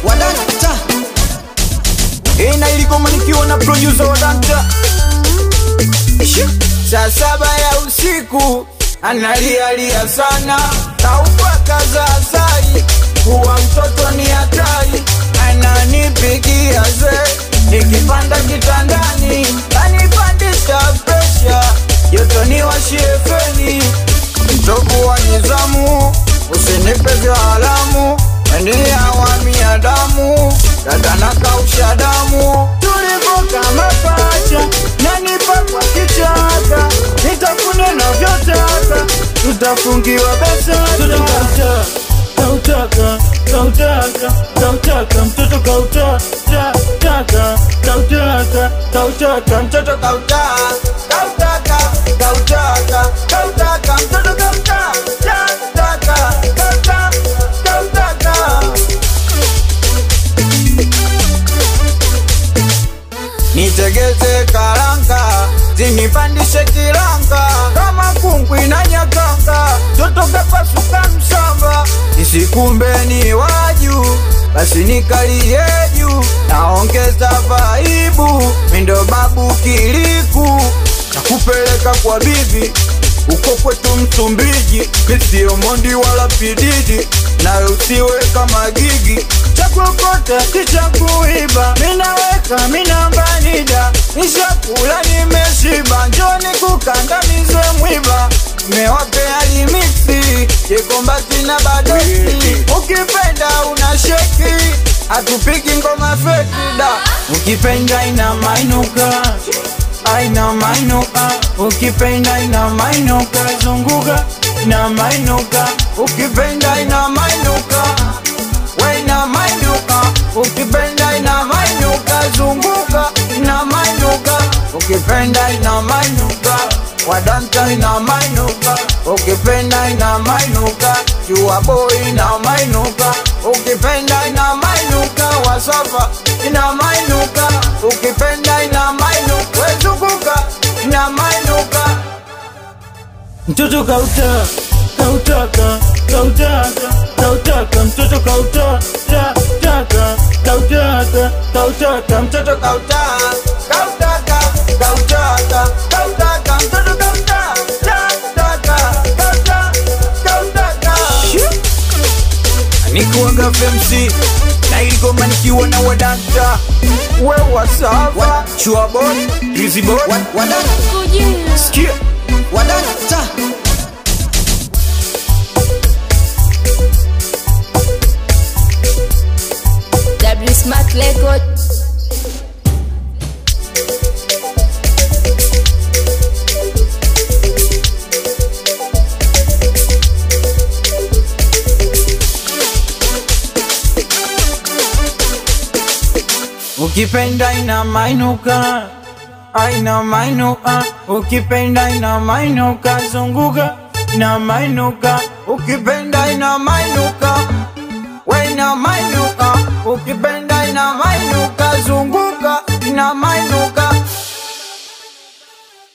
Wadanta na ilikoma nikiwa na producer Wadanta. Saa 7 ya usiku analia sana, kaupaka za asali, kuwa mtoto ni hatari. Ananipigia nikipanda kitandani, kanipandisha pressure, joto ni washie feni. Mtovu wa nizamu, usinipe vya alamu, ni awami ya damu, dada nakausha damu. Tulivo kama pacha, nanipa kwa kichaka, nitafune na vyotaka, tutafungiwa besa. Kautaka mtoto kautaka mtoto kautaka mtoto nitegeze karanga, zinipandishe kiranga, kama kungwi na nyakanga, toto kapasuka mshamba. Isikumbe ni waju, basi nikalie juu, naongeza vaibu, mindo babu kiliku, nakupeleka kwa bibi, uko kwetu Msumbiji. Misio Mondi wala Pididi, na usiwe kama Gigi, chakukota kichakuiba, minaweka minambanida, nishakula nimeshiba, njoni kukandamizwe mwiba. Mewapea limixi, jekombati na badosi, ukipenda unasheki, hatupiki ngoma fekida. Ukipenda ina mainuka, aina mainuka, ukipenda ina mainuka, zunguka ina mainuka, ukipenda ina mainuka, we ina mainuka, ukipenda ina mainuka, zunguka ina mainuka, ukipenda ina mainuka, Wadanta ina mainuka, ukipenda ina mainuka, Jua boy ina mainuka, ukipenda ina mainuka, Wasafa ina mainuka, ukipenda ina mainuka, wezunguka ina mainuka. Mtoto kautaka mtoto kautaka Mtoto nikuwaga FMC, na ilikoma nikiwa na Wadanta. We Wasafa, Chua boy, Rizzy boy, Wadanta Skia Wadanta W Smart Record. ukipenda ina mainuka, aina mainuka, ukipenda ina mainuka, zunguka ina mainuka, ukipenda ina mainuka, we ina mainuka, ukipenda ina mainuka, zunguka ina mainuka.